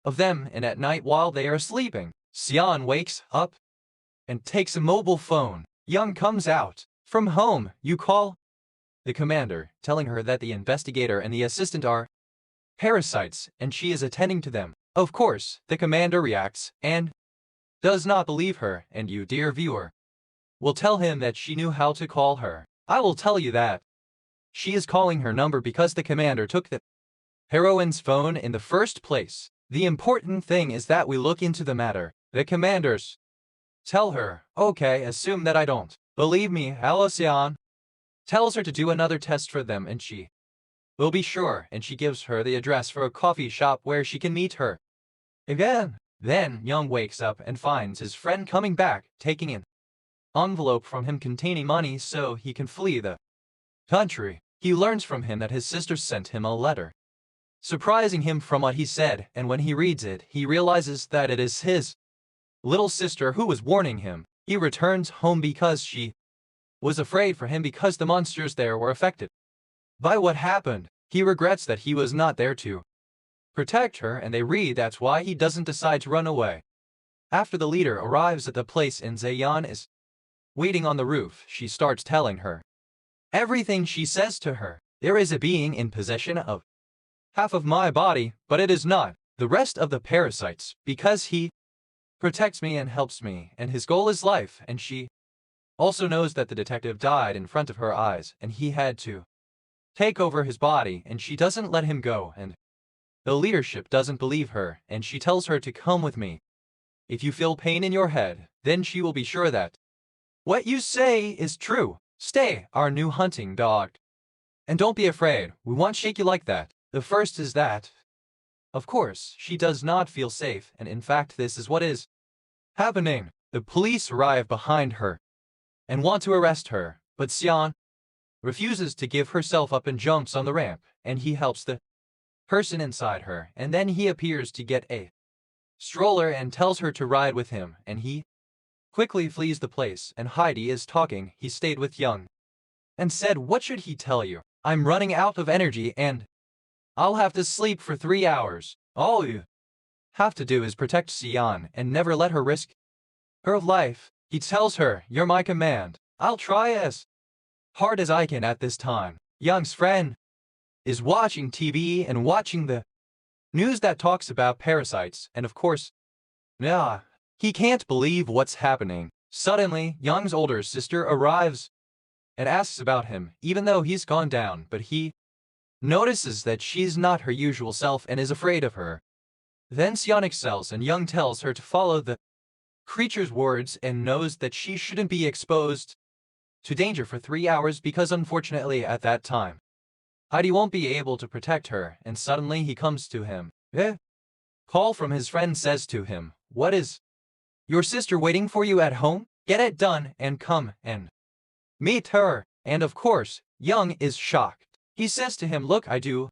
of them, and at night while they are sleeping, Xian wakes up and takes a mobile phone. Young comes out from home. You call the commander, telling her that the investigator and the assistant are parasites, and she is attending to them. Of course, the commander reacts and does not believe her, and you, dear viewer, will tell him that she knew how to call her. I will tell you that she is calling her number because the commander took the heroine's phone in the first place. The important thing is that we look into the matter. The commanders tell her, okay, assume that I don't believe me. Xian tells her to do another test for them, and she will be sure, and she gives her the address for a coffee shop where she can meet her again. Then Young wakes up and finds his friend coming back, taking an envelope from him containing money so he can flee the country. He learns from him that his sister sent him a letter, surprising him from what he said, and when he reads it, he realizes that it is his little sister who was warning him. He returns home because she was afraid for him because the monsters there were affected by what happened. He regrets that he was not there to protect her, and they read that's why he doesn't decide to run away. After the leader arrives at the place and Zayan is waiting on the roof, she starts telling her everything. She says to her, there is a being in possession of half of my body, but it is not the rest of the parasites, because he protects me and helps me, and his goal is life. And she also knows that the detective died in front of her eyes, and he had to take over his body, and she doesn't let him go, and the leadership doesn't believe her, and she tells her to come with me. If you feel pain in your head, then she will be sure that what you say is true. Stay, our new hunting dog. And don't be afraid, we won't shake you like that. The first is that, of course, she does not feel safe, and in fact this is what is happening. The police arrive behind her and want to arrest her, but Xian refuses to give herself up and jumps on the ramp, and he helps the person inside her, and then he appears to get a stroller and tells her to ride with him, and he quickly flees the place. And Heidi is talking. He stayed with Young and said, what should he tell you? I'm running out of energy and I'll have to sleep for 3 hours. All you have to do is protect Xian and never let her risk her life. He tells her, you're my command. I'll try as hard as I can at this time. Young's friend is watching TV and watching the news that talks about parasites, and of course, he can't believe what's happening. Suddenly, Young's older sister arrives and asks about him, even though he's gone down, but he notices that she's not her usual self and is afraid of her. Then Xian excels, and Young tells her to follow the creature's words and knows that she shouldn't be exposed to danger for 3 hours because unfortunately at that time, Heidi won't be able to protect her, and suddenly he comes to him. Call from his friend says to him, what is your sister waiting for you at home? Get it done and come and meet her. And of course, Young is shocked. He says to him, look, I do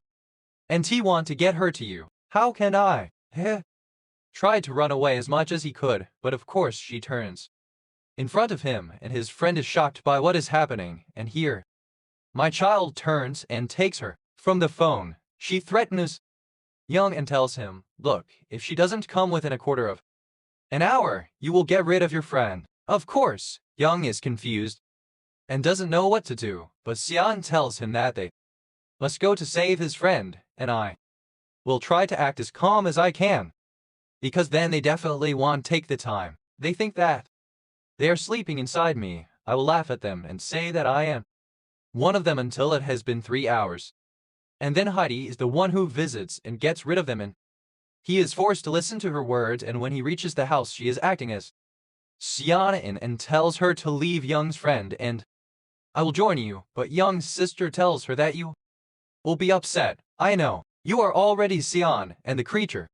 and he want to get her to you. How can I? Tried to run away as much as he could, but of course she turns in front of him, and his friend is shocked by what is happening, and here, my child turns and takes her from the phone. She threatens Young and tells him, look, if she doesn't come within a quarter of an hour, you will get rid of your friend. Of course, Young is confused and doesn't know what to do, but Xian tells him that they must go to save his friend, and I will try to act as calm as I can, because then they definitely won't take the time. They think that they are sleeping inside me. I will laugh at them and say that I am one of them until it has been 3 hours. And then Heidi is the one who visits and gets rid of them, and he is forced to listen to her words, and when he reaches the house she is acting as Xian and tells her to leave Young's friend and I will join you, but Young's sister tells her that you will be upset. I know. You are already Xian, and the creature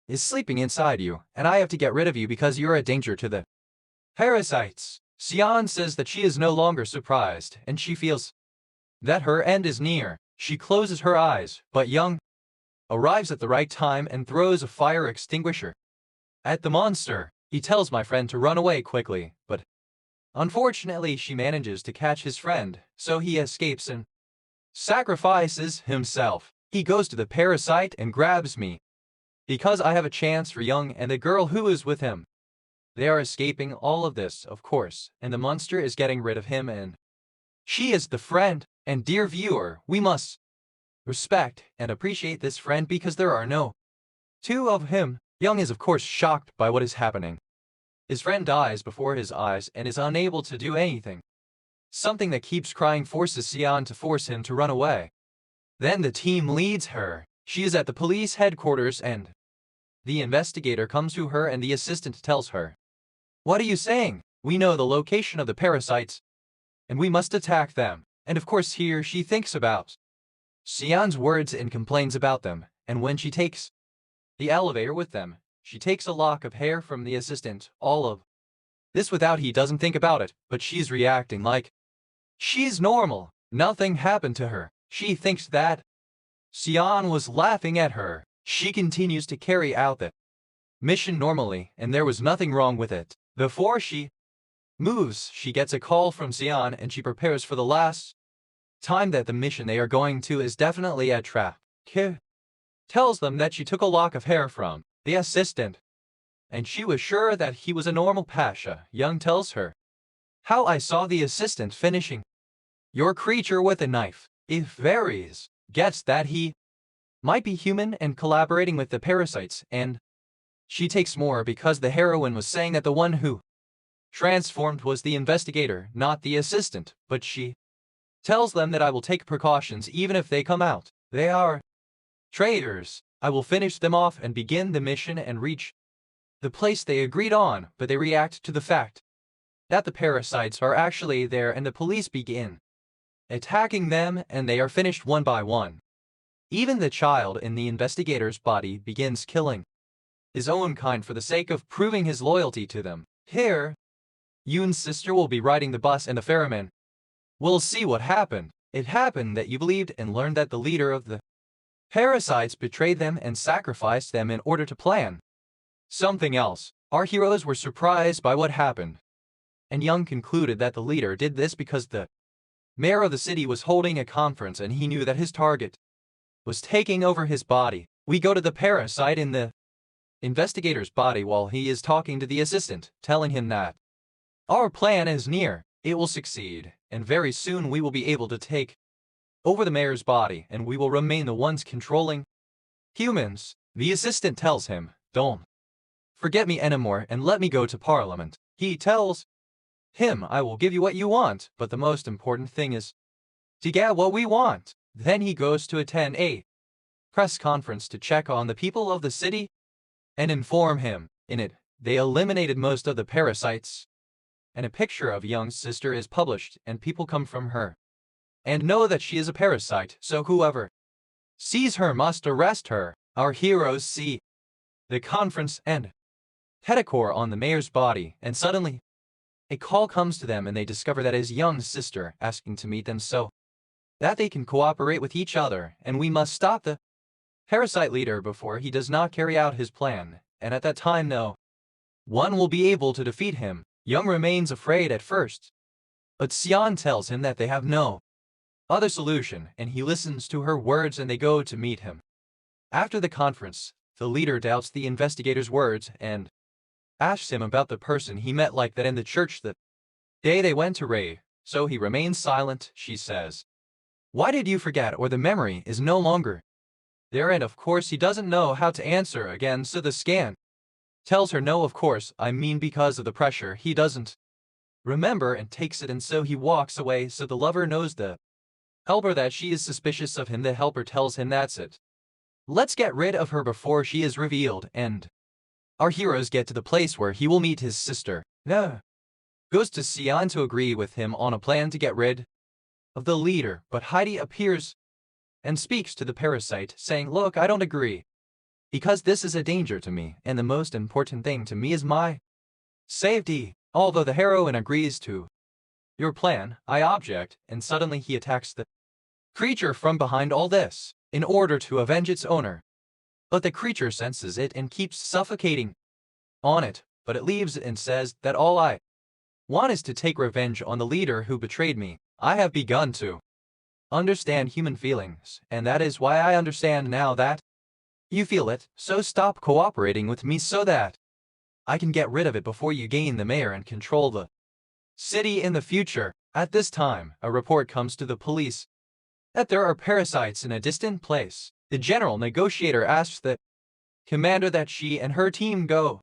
is sleeping inside you, and I have to get rid of you because you're a danger to the parasites. Xian says that she is no longer surprised, and she feels that her end is near. She closes her eyes, but Young arrives at the right time and throws a fire extinguisher At the monster, he tells my friend to run away quickly, but unfortunately she manages to catch his friend, so he escapes and sacrifices himself. He goes to the parasite and grabs me, because I have a chance for Young and the girl who is with him. They are escaping all of this, of course, and the monster is getting rid of him and she is the friend. And dear viewer, we must respect and appreciate this friend because there are no two of him. Young is of course shocked by what is happening. His friend dies before his eyes and is unable to do anything. Something that keeps crying forces Sion to force him to run away. Then the team leads her. She is at the police headquarters and the investigator comes to her and the assistant tells her, "What are you saying? We know the location of the parasites, and we must attack them." And of course here she thinks about Sion's words and complains about them, and when she takes the elevator with them, she takes a lock of hair from the assistant, all of this without he doesn't think about it, but she's reacting like she's normal. Nothing happened to her. She thinks that Sion was laughing at her. She continues to carry out the mission normally, and there was nothing wrong with it. Before she moves, she gets a call from Sion and she prepares for the last time that the mission they are going to is definitely a trap. Ki tells them that she took a lock of hair from the assistant, and she was sure that he was a normal pasha. Young tells her how I saw the assistant finishing your creature with a knife. It varies. Gets that he might be human and collaborating with the parasites, and she takes more because the heroine was saying that the one who transformed was the investigator, not the assistant, but she tells them that I will take precautions even if they come out. They are traitors. I will finish them off and begin the mission and reach the place they agreed on, but they react to the fact that the parasites are actually there and the police begin attacking them and they are finished one by one. Even the child in the investigator's body begins killing his own kind for the sake of proving his loyalty to them. Here, Yoon's sister will be riding the bus and the ferryman will see what happened. It happened that you believed and learned that the leader of the parasites betrayed them and sacrificed them in order to plan something else. Our heroes were surprised by what happened, and Young concluded that the leader did this because the mayor of the city was holding a conference and he knew that his target was taking over his body. We go to the parasite in the investigator's body while he is talking to the assistant, telling him that our plan is near, it will succeed, and very soon we will be able to take over the mayor's body and we will remain the ones controlling humans. The assistant tells him, "Don't forget me anymore and let me go to Parliament." He tells him, "I will give you what you want, but the most important thing is to get what we want." Then he goes to attend a press conference to check on the people of the city and inform him. In it, they eliminated most of the parasites, and a picture of Young's sister is published and people come from her and know that she is a parasite, so whoever sees her must arrest her. Our heroes see the conference and Pedicure on the mayor's body, and suddenly a call comes to them and they discover that it is Young's sister asking to meet them so that they can cooperate with each other, and we must stop the parasite leader before he does not carry out his plan, and at that time no one will be able to defeat him. Young remains afraid at first, but Sion tells him that they have no other solution, and he listens to her words and they go to meet him. After the conference, the leader doubts the investigator's words and asks him about the person he met like that in the church the day they went to raid, so he remains silent. She says, "Why did you forget, or the memory is no longer there?" And of course he doesn't know how to answer again, so the scan tells her, "No, of course, I mean because of the pressure he doesn't remember," and takes it, and so he walks away. So the lover knows the helper that she is suspicious of him. The helper tells him that's it. Let's get rid of her before she is revealed, and our heroes get to the place where he will meet his sister. Goes to Sion to agree with him on a plan to get rid of the leader, but Heidi appears and speaks to the parasite, saying, "Look, I don't agree, because this is a danger to me, and the most important thing to me is my safety." Although the heroine agrees to your plan, I object, and suddenly he attacks the creature from behind all this, in order to avenge its owner. But the creature senses it and keeps suffocating on it, but it leaves and says that all I want is to take revenge on the leader who betrayed me. I have begun to understand human feelings, and that is why I understand now that you feel it, so stop cooperating with me so that I can get rid of it before you gain the mayor and control the city in the future. At this time, a report comes to the police that there are parasites in a distant place. The general negotiator asks the commander that she and her team go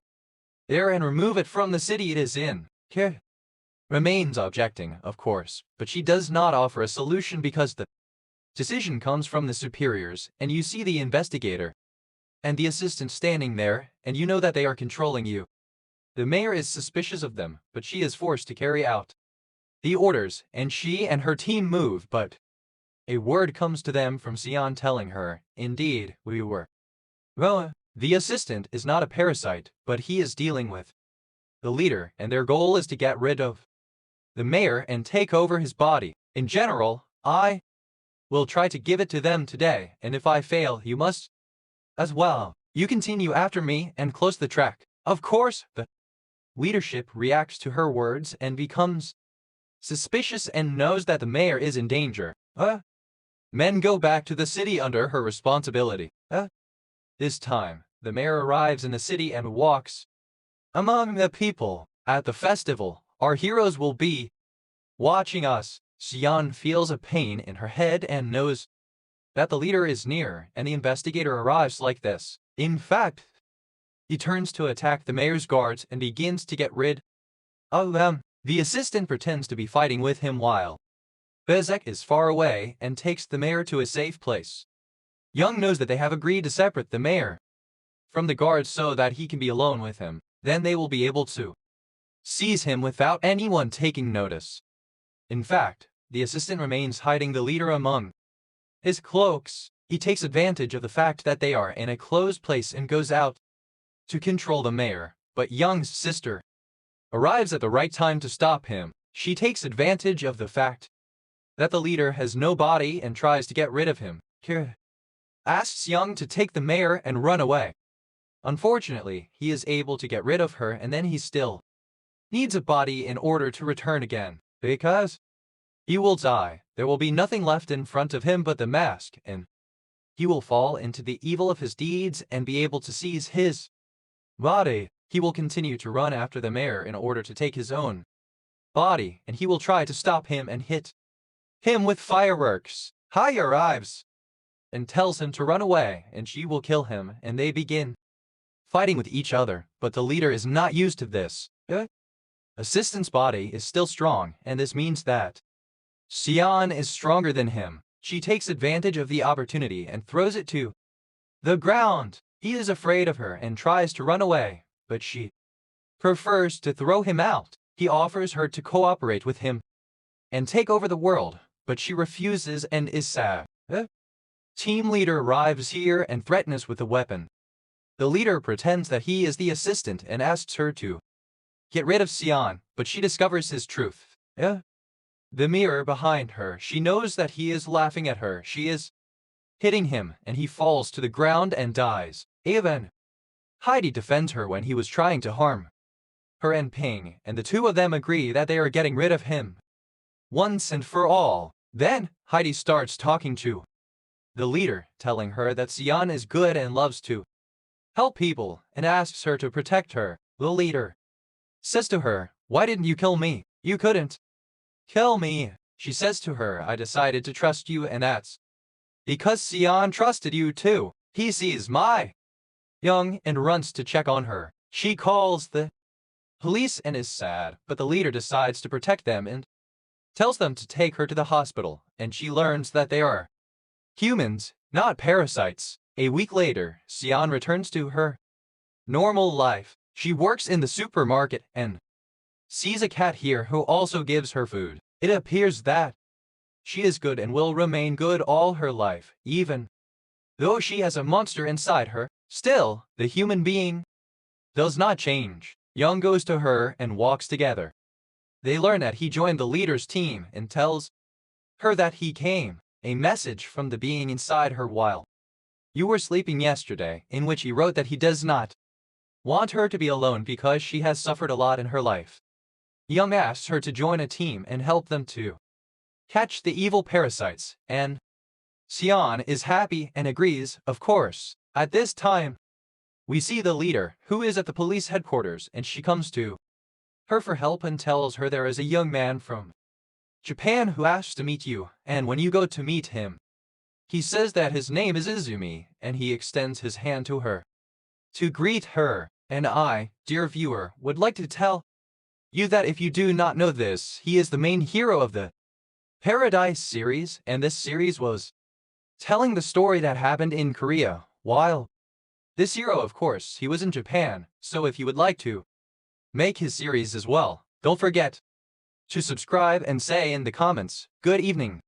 there and remove it from the city it is in. Ke remains objecting, of course, but she does not offer a solution because the decision comes from the superiors, and you see the investigator and the assistant standing there, and you know that they are controlling you. The mayor is suspicious of them, but she is forced to carry out the orders, and she and her team move, but a word comes to them from Sion telling her, indeed, we were. Well, the assistant is not a parasite, but he is dealing with the leader, and their goal is to get rid of the mayor and take over his body. In general, I will try to give it to them today, and if I fail, you must as well. You continue after me and close the track. Of course, the leadership reacts to her words and becomes suspicious and knows that the mayor is in danger. Men go back to the city under her responsibility. This time, the mayor arrives in the city and walks among the people. At the festival, our heroes will be watching us. Xian feels a pain in her head and knows that the leader is near, and the investigator arrives like this. In fact, he turns to attack the mayor's guards and begins to get rid of them. The assistant pretends to be fighting with him while Bezek is far away and takes the mayor to a safe place. Young knows that they have agreed to separate the mayor from the guards so that he can be alone with him. Then they will be able to seize him without anyone taking notice. In fact, the assistant remains hiding the leader among his cloaks. He takes advantage of the fact that they are in a closed place and goes out to control the mayor, but Young's sister arrives at the right time to stop him. She takes advantage of the fact that the leader has no body and tries to get rid of him. Kira asks Young to take the mayor and run away. Unfortunately, he is able to get rid of her, and then he still needs a body in order to return again. Because he will die, there will be nothing left in front of him but the mask, and he will fall into the evil of his deeds and be able to seize his body. He will continue to run after the mayor in order to take his own body, and he will try to stop him and hit him with fireworks. Hai arrives and tells him to run away, and she will kill him, and they begin fighting with each other, but the leader is not used to this. Assistant's body is still strong, and this means that Xian is stronger than him. She takes advantage of the opportunity and throws it to the ground. He is afraid of her and tries to run away, but she prefers to throw him out. He offers her to cooperate with him and take over the world, but she refuses and is sad. Team leader arrives here and threatens with a weapon. The leader pretends that he is the assistant and asks her to get rid of Xian, but she discovers his truth. The mirror behind her, she knows that he is laughing at her. She is hitting him, and he falls to the ground and dies. Even Heidi defends her when he was trying to harm her and Ping, and the two of them agree that they are getting rid of him once and for all. Then, Heidi starts talking to the leader, telling her that Xian is good and loves to help people, and asks her to protect her. The leader says to her, "Why didn't you kill me? You couldn't kill me." She says to her, "I decided to trust you, and that's because Xian trusted you too." He sees my Young and runs to check on her. She calls the police and is sad, but the leader decides to protect them and tells them to take her to the hospital, and she learns that they are humans, not parasites. A week later, Xian returns to her normal life. She works in the supermarket and sees a cat here who also gives her food. It appears that she is good and will remain good all her life, even though she has a monster inside her. Still, the human being does not change. Young goes to her and walks together. They learn that he joined the leader's team and tells her that he came a message from the being inside her while you were sleeping yesterday, in which he wrote that he does not want her to be alone because she has suffered a lot in her life. Young asks her to join a team and help them to catch the evil parasites, and Sion is happy and agrees, of course. At this time, we see the leader, who is at the police headquarters, and she comes to her for help and tells her there is a young man from Japan who asks to meet you, and when you go to meet him, he says that his name is Izumi, and he extends his hand to her to greet her. And I, dear viewer, would like to tell you that if you do not know this, he is the main hero of the Paradise series, and this series was telling the story that happened in Korea, while this hero, of course, he was in Japan, so if you would like to make his series as well, don't forget to subscribe and say in the comments, good evening.